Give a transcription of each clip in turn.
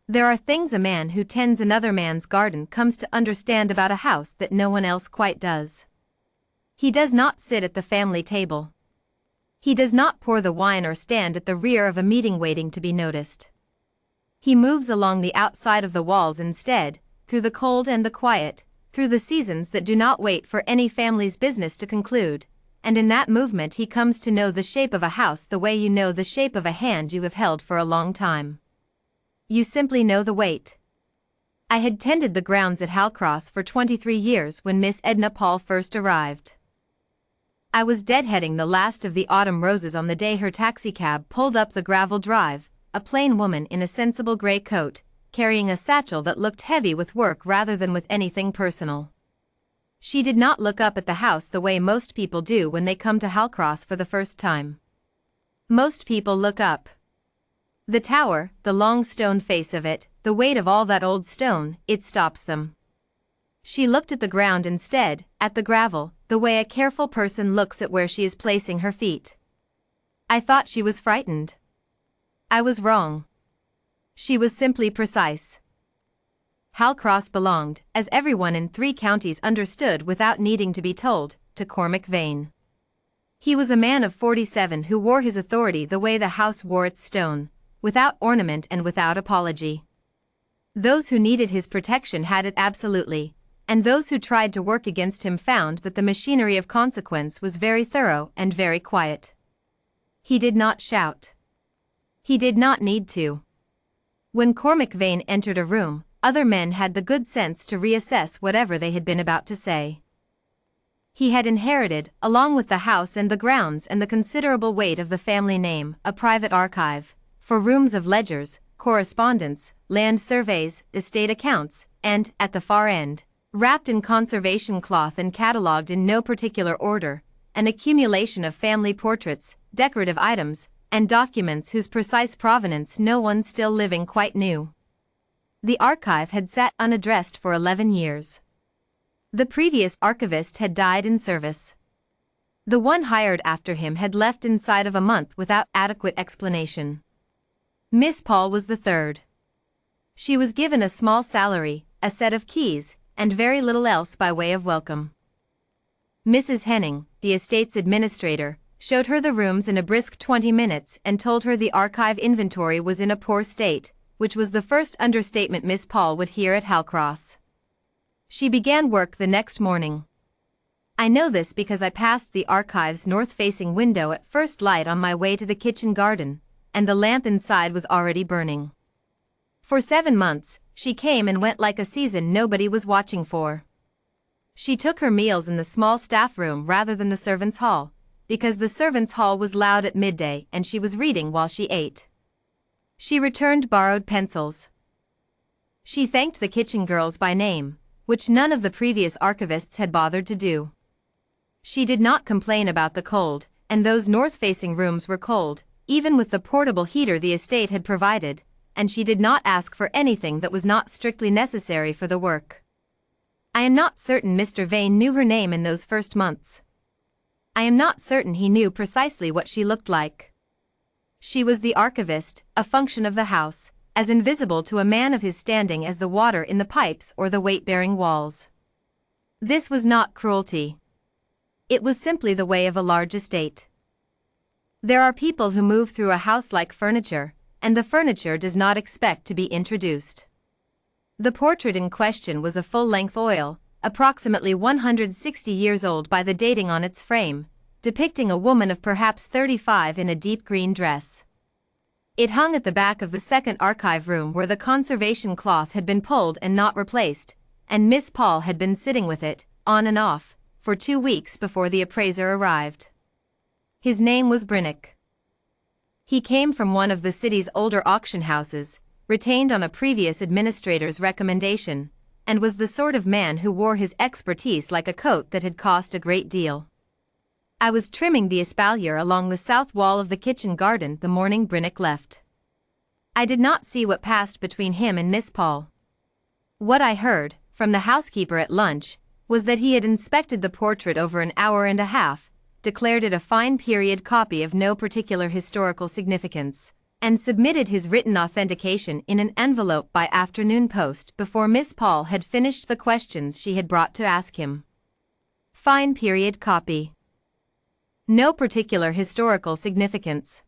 There are things a man who tends another man's garden comes to understand about a house that no one else quite does. He does not sit at the family table. He does not pour the wine or stand at the rear of a meeting waiting to be noticed. He moves along the outside of the walls instead, through the cold and the quiet, through the seasons that do not wait for any family's business to conclude, and in that movement he comes to know the shape of a house the way you know the shape of a hand you have held for a long time. You simply know the weight. I had tended the grounds at Halcross for 23 years when Miss Edna Paul first arrived. I was deadheading the last of the autumn roses on the day her taxicab pulled up the gravel drive, a plain woman in a sensible gray coat, carrying a satchel that looked heavy with work rather than with anything personal. She did not look up at the house the way most people do when they come to Halcross for the first time. Most people look up. The tower, the long stone face of it, the weight of all that old stone, it stops them. She looked at the ground instead, at the gravel, the way a careful person looks at where she is placing her feet. I thought she was frightened. I was wrong. She was simply precise. Halcross belonged, as everyone in 3 counties understood without needing to be told, to Cormac Vane. He was a man of 47 who wore his authority the way the house wore its stone, without ornament and without apology. Those who needed his protection had it absolutely, and those who tried to work against him found that the machinery of consequence was very thorough and very quiet. He did not shout. He did not need to. When Cormac Vane entered a room, other men had the good sense to reassess whatever they had been about to say. He had inherited, along with the house and the grounds and the considerable weight of the family name, a private archive, for rooms of ledgers, correspondence, land surveys, estate accounts, and, at the far end, wrapped in conservation cloth and catalogued in no particular order, an accumulation of family portraits, decorative items, and documents whose precise provenance no one still living quite knew. The archive had sat unaddressed for 11 years. The previous archivist had died in service. The one hired after him had left inside of a month without adequate explanation. Miss Paul was the third. She was given a small salary, a set of keys, and very little else by way of welcome. Mrs. Henning, the estate's administrator, showed her the rooms in a brisk 20 minutes and told her the archive inventory was in a poor state, which was the first understatement Miss Paul would hear at Halcross. She began work the next morning. I know this because I passed the archive's north-facing window at first light on my way to the kitchen garden, and the lamp inside was already burning. For 7 months, she came and went like a season nobody was watching for. She took her meals in the small staff room rather than the servants' hall, because the servants' hall was loud at midday and she was reading while she ate. She returned borrowed pencils. She thanked the kitchen girls by name, which none of the previous archivists had bothered to do. She did not complain about the cold, and those north-facing rooms were cold, even with the portable heater the estate had provided, and she did not ask for anything that was not strictly necessary for the work. I am not certain Mr. Vane knew her name in those first months. I am not certain he knew precisely what she looked like. She was the archivist, a function of the house, as invisible to a man of his standing as the water in the pipes or the weight-bearing walls. This was not cruelty. It was simply the way of a large estate. There are people who move through a house like furniture, and the furniture does not expect to be introduced. The portrait in question was a full-length oil, approximately 160 years old by the dating on its frame, depicting a woman of perhaps 35 in a deep green dress. It hung at the back of the second archive room where the conservation cloth had been pulled and not replaced, and Miss Paul had been sitting with it, on and off, for 2 weeks before the appraiser arrived. His name was Brinnock. He came from one of the city's older auction houses, retained on a previous administrator's recommendation, and was the sort of man who wore his expertise like a coat that had cost a great deal. I was trimming the espalier along the south wall of the kitchen garden the morning Brinnock left. I did not see what passed between him and Miss Paul. What I heard, from the housekeeper at lunch, was that he had inspected the portrait over an hour and a half, declared it a fine period copy of no particular historical significance, and submitted his written authentication in an envelope by afternoon post before Miss Paul had finished the questions she had brought to ask him. Fine period copy. No particular historical significance.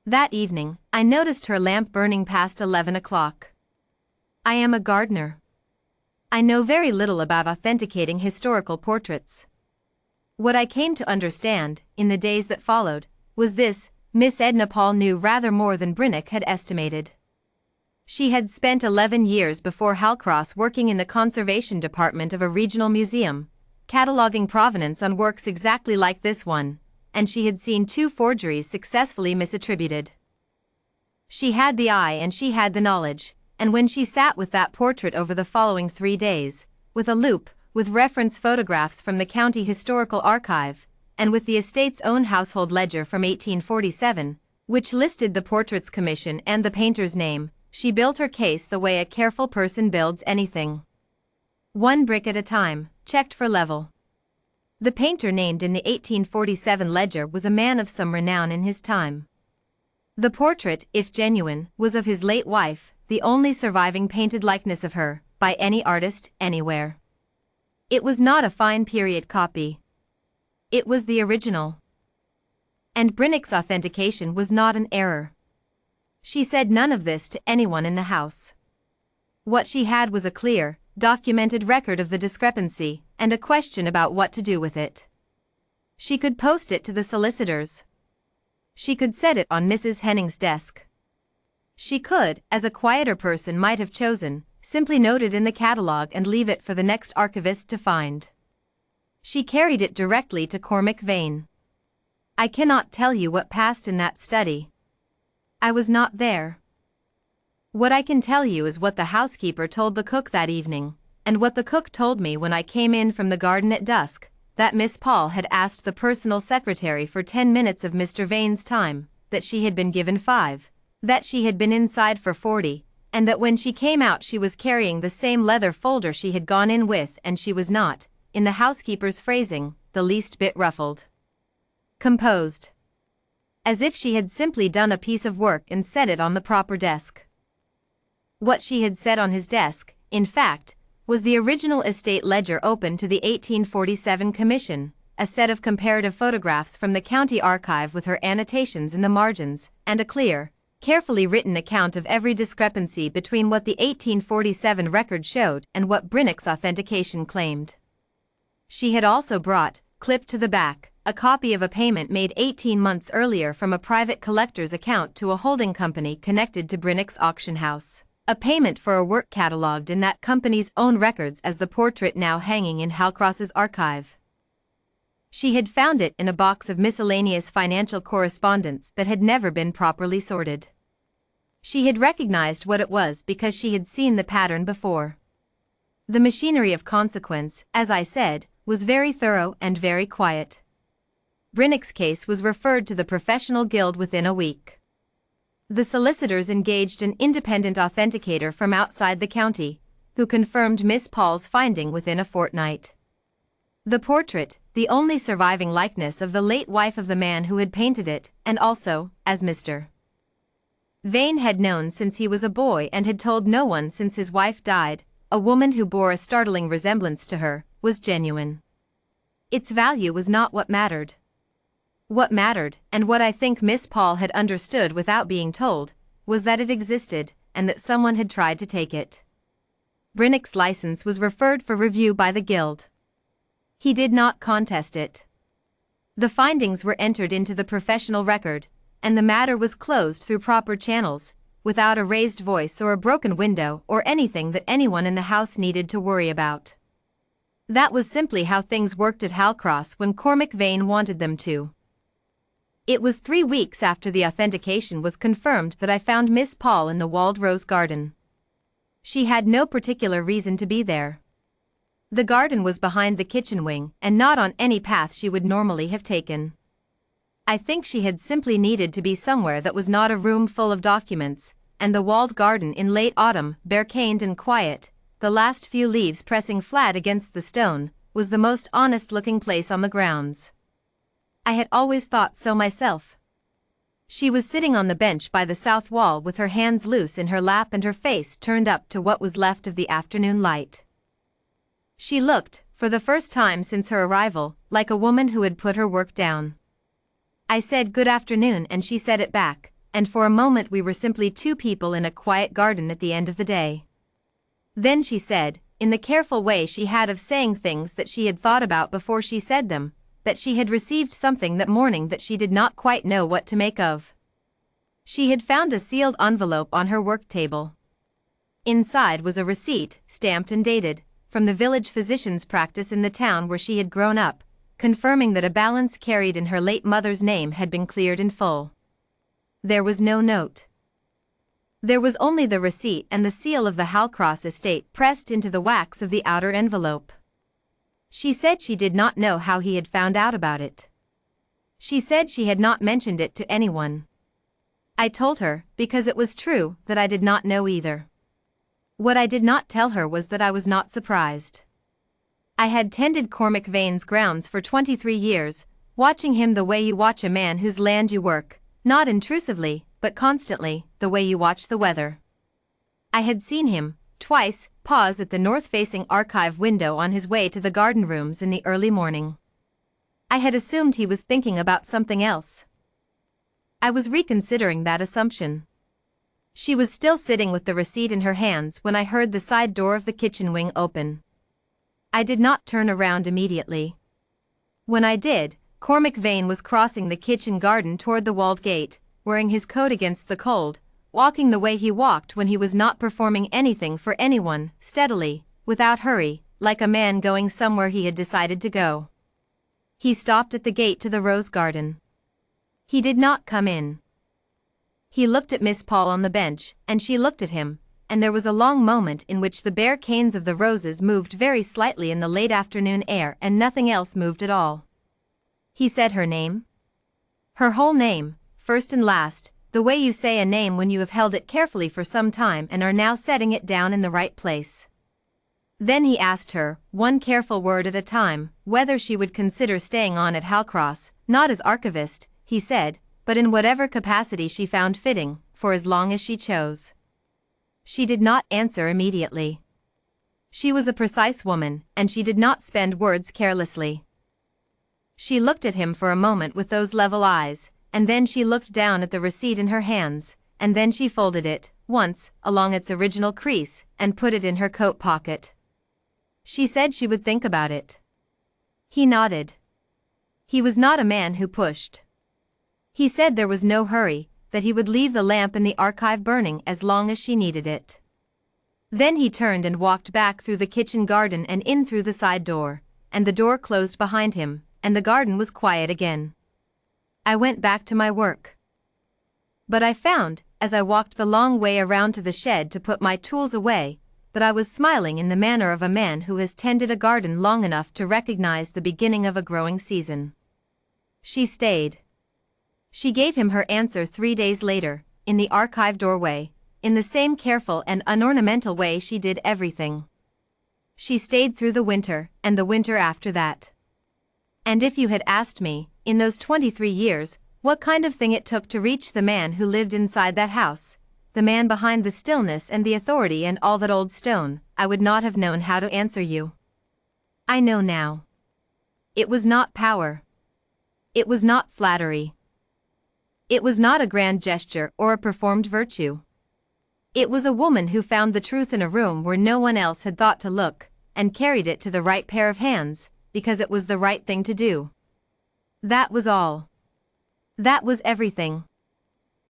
That evening, I noticed her lamp burning past 11 o'clock. I am a gardener. I know very little about authenticating historical portraits. What I came to understand, in the days that followed, was this: Miss Edna Paul knew rather more than Brinnock had estimated. She had spent 11 years before Halcross working in the conservation department of a regional museum, cataloging provenance on works exactly like this one, and she had seen 2 forgeries successfully misattributed. She had the eye and she had the knowledge, and when she sat with that portrait over the following 3 days, with a loupe, with reference photographs from the county historical archive, and with the estate's own household ledger from 1847, which listed the portrait's commission and the painter's name, she built her case the way a careful person builds anything. 1 brick at a time, checked for level. The painter named in the 1847 ledger was a man of some renown in his time. The portrait, if genuine, was of his late wife, the only surviving painted likeness of her, by any artist, anywhere. It was not a fine period copy. It was the original. And Brinnock's authentication was not an error. She said none of this to anyone in the house. What she had was a clear, documented record of the discrepancy, and a question about what to do with it. She could post it to the solicitors. She could set it on Mrs. Henning's desk. She could, as a quieter person might have chosen, simply note it in the catalogue and leave it for the next archivist to find. She carried it directly to Cormac Vane. I cannot tell you what passed in that study. I was not there. What I can tell you is what the housekeeper told the cook that evening, and what the cook told me when I came in from the garden at dusk, that Miss Paul had asked the personal secretary for 10 minutes of Mr. Vane's time, that she had been given 5, that she had been inside for 40, and that when she came out she was carrying the same leather folder she had gone in with, and she was not, in the housekeeper's phrasing, the least bit ruffled. Composed. As if she had simply done a piece of work and set it on the proper desk. What she had set on his desk, in fact, was the original estate ledger open to the 1847 commission, a set of comparative photographs from the county archive with her annotations in the margins, and a clear, carefully written account of every discrepancy between what the 1847 record showed and what Brinnock's authentication claimed. She had also brought, clipped to the back, a copy of a payment made 18 months earlier from a private collector's account to a holding company connected to Brinnock's auction house. A payment for a work catalogued in that company's own records as the portrait now hanging in Halcross's archive. She had found it in a box of miscellaneous financial correspondence that had never been properly sorted. She had recognized what it was because she had seen the pattern before. The machinery of consequence, as I said, was very thorough and very quiet. Brinnock's case was referred to the professional guild within a week. The solicitors engaged an independent authenticator from outside the county, who confirmed Miss Paul's finding within a fortnight. The portrait, the only surviving likeness of the late wife of the man who had painted it, and also, as Mr. Vane had known since he was a boy and had told no one since his wife died, a woman who bore a startling resemblance to her, was genuine. Its value was not what mattered. What mattered, and what I think Miss Paul had understood without being told, was that it existed, and that someone had tried to take it. Brinnock's license was referred for review by the guild. He did not contest it. The findings were entered into the professional record, and the matter was closed through proper channels, without a raised voice or a broken window or anything that anyone in the house needed to worry about. That was simply how things worked at Halcross when Cormac Vane wanted them to. It was 3 weeks after the authentication was confirmed that I found Miss Paul in the walled rose garden. She had no particular reason to be there. The garden was behind the kitchen wing and not on any path she would normally have taken. I think she had simply needed to be somewhere that was not a room full of documents, and the walled garden in late autumn, bare-caned and quiet, the last few leaves pressing flat against the stone, was the most honest-looking place on the grounds. I had always thought so myself. She was sitting on the bench by the south wall with her hands loose in her lap and her face turned up to what was left of the afternoon light. She looked, for the first time since her arrival, like a woman who had put her work down. I said good afternoon and she said it back, and for a moment we were simply two people in a quiet garden at the end of the day. Then she said, in the careful way she had of saying things that she had thought about before she said them, that she had received something that morning that she did not quite know what to make of. She had found a sealed envelope on her work table. Inside was a receipt, stamped and dated, from the village physician's practice in the town where she had grown up, confirming that a balance carried in her late mother's name had been cleared in full. There was no note. There was only the receipt and the seal of the Halcross estate pressed into the wax of the outer envelope. She said she did not know how he had found out about it. She said she had not mentioned it to anyone. I told her, because it was true, that I did not know either. What I did not tell her was that I was not surprised. I had tended Cormac Vane's grounds for 23 years, watching him the way you watch a man whose land you work, not intrusively, but constantly, the way you watch the weather. I had seen him, twice, pause at the north-facing archive window on his way to the garden rooms in the early morning. I had assumed he was thinking about something else. I was reconsidering that assumption. She was still sitting with the receipt in her hands when I heard the side door of the kitchen wing open. I did not turn around immediately. When I did, Cormac Vane was crossing the kitchen garden toward the walled gate, wearing his coat against the cold, walking the way he walked when he was not performing anything for anyone, steadily, without hurry, like a man going somewhere he had decided to go. He stopped at the gate to the rose garden. He did not come in. He looked at Miss Paul on the bench, and she looked at him, and there was a long moment in which the bare canes of the roses moved very slightly in the late afternoon air and nothing else moved at all. He said her name. Her whole name, first and last, the way you say a name when you have held it carefully for some time and are now setting it down in the right place. Then he asked her, one careful word at a time, whether she would consider staying on at Halcross, not as archivist, he said, but in whatever capacity she found fitting, for as long as she chose. She did not answer immediately. She was a precise woman, and she did not spend words carelessly. She looked at him for a moment with those level eyes, and then she looked down at the receipt in her hands, and then she folded it, once, along its original crease, and put it in her coat pocket. She said she would think about it. He nodded. He was not a man who pushed. He said there was no hurry, that he would leave the lamp in the archive burning as long as she needed it. Then he turned and walked back through the kitchen garden and in through the side door, and the door closed behind him, and the garden was quiet again. I went back to my work. But I found, as I walked the long way around to the shed to put my tools away, that I was smiling in the manner of a man who has tended a garden long enough to recognize the beginning of a growing season. She stayed. She gave him her answer 3 days later, in the archive doorway, in the same careful and unornamental way she did everything. She stayed through the winter, and the winter after that. And if you had asked me, in those 23 years, what kind of thing it took to reach the man who lived inside that house, the man behind the stillness and the authority and all that old stone, I would not have known how to answer you. I know now. It was not power. It was not flattery. It was not a grand gesture or a performed virtue. It was a woman who found the truth in a room where no one else had thought to look, and carried it to the right pair of hands, because it was the right thing to do. That was all. That was everything.